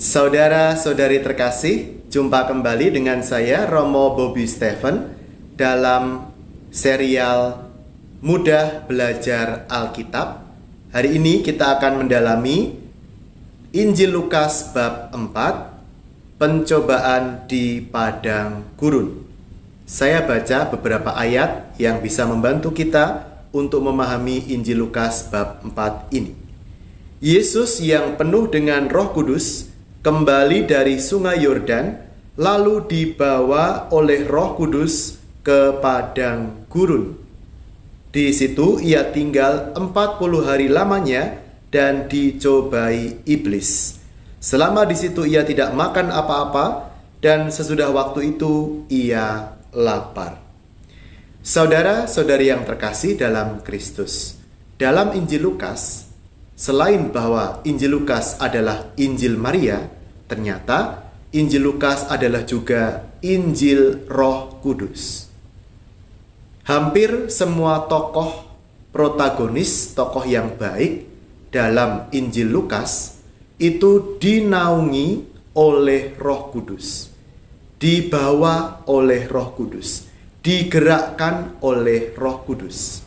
Saudara-saudari terkasih, jumpa kembali dengan saya Romo Bobby Stephen dalam serial Mudah Belajar Alkitab. Hari ini kita akan mendalami Injil Lukas bab 4, Pencobaan di Padang Gurun. Saya baca beberapa ayat yang bisa membantu kita untuk memahami Injil Lukas bab 4 ini. Yesus yang penuh dengan Roh Kudus kembali dari sungai Yordan, lalu dibawa oleh Roh Kudus ke padang gurun. Di situ ia tinggal 40 hari lamanya dan dicobai iblis. Selama di situ ia tidak makan apa-apa, dan sesudah waktu itu ia lapar. Saudara-saudari yang terkasih dalam Kristus, dalam Injil Lukas, selain bahwa Injil Lukas adalah Injil Maria, ternyata Injil Lukas adalah juga Injil Roh Kudus. Hampir semua tokoh protagonis, tokoh yang baik dalam Injil Lukas itu dinaungi oleh Roh Kudus, dibawa oleh Roh Kudus, digerakkan oleh Roh Kudus.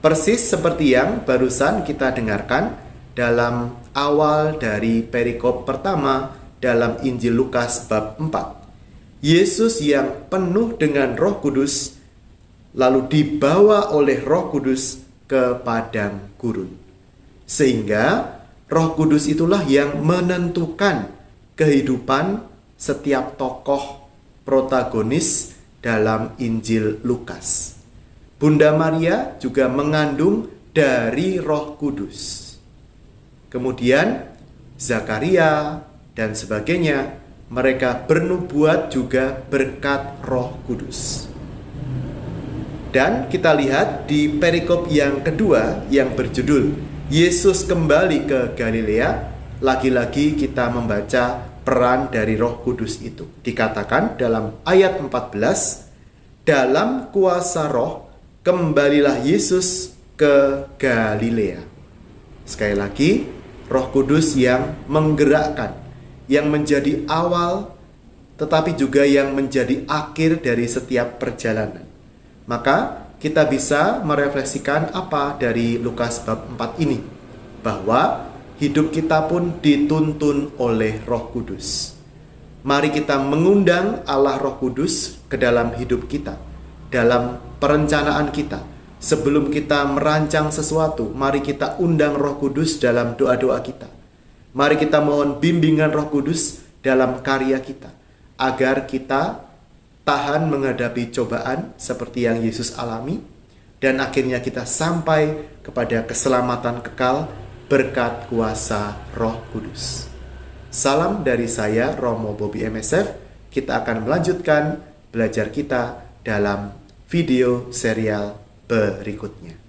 Persis seperti yang barusan kita dengarkan dalam awal dari perikop pertama dalam Injil Lukas bab 4. Yesus yang penuh dengan Roh Kudus lalu dibawa oleh Roh Kudus ke padang gurun. Sehingga Roh Kudus itulah yang menentukan kehidupan setiap tokoh protagonis dalam Injil Lukas. Bunda Maria juga mengandung dari Roh Kudus. Kemudian Zakaria dan sebagainya, mereka bernubuat juga berkat Roh Kudus. Dan kita lihat di perikop yang kedua yang berjudul Yesus kembali ke Galilea, lagi-lagi kita membaca peran dari Roh Kudus itu. Dikatakan dalam ayat 14, dalam kuasa Roh kembalilah Yesus ke Galilea. Sekali lagi, Roh Kudus yang menggerakkan, yang menjadi awal, tetapi juga yang menjadi akhir dari setiap perjalanan. Maka kita bisa merefleksikan apa dari Lukas bab 4 ini, bahwa hidup kita pun dituntun oleh Roh Kudus. Mari kita mengundang Allah Roh Kudus ke dalam hidup kita, dalam perencanaan kita. Sebelum kita merancang sesuatu, mari kita undang Roh Kudus dalam doa-doa kita. Mari kita mohon bimbingan Roh Kudus dalam karya kita, agar kita tahan menghadapi cobaan seperti yang Yesus alami, dan akhirnya kita sampai kepada keselamatan kekal berkat kuasa Roh Kudus. Salam dari saya, Romo Bobby MSF. Kita akan melanjutkan belajar kita dalam video serial berikutnya.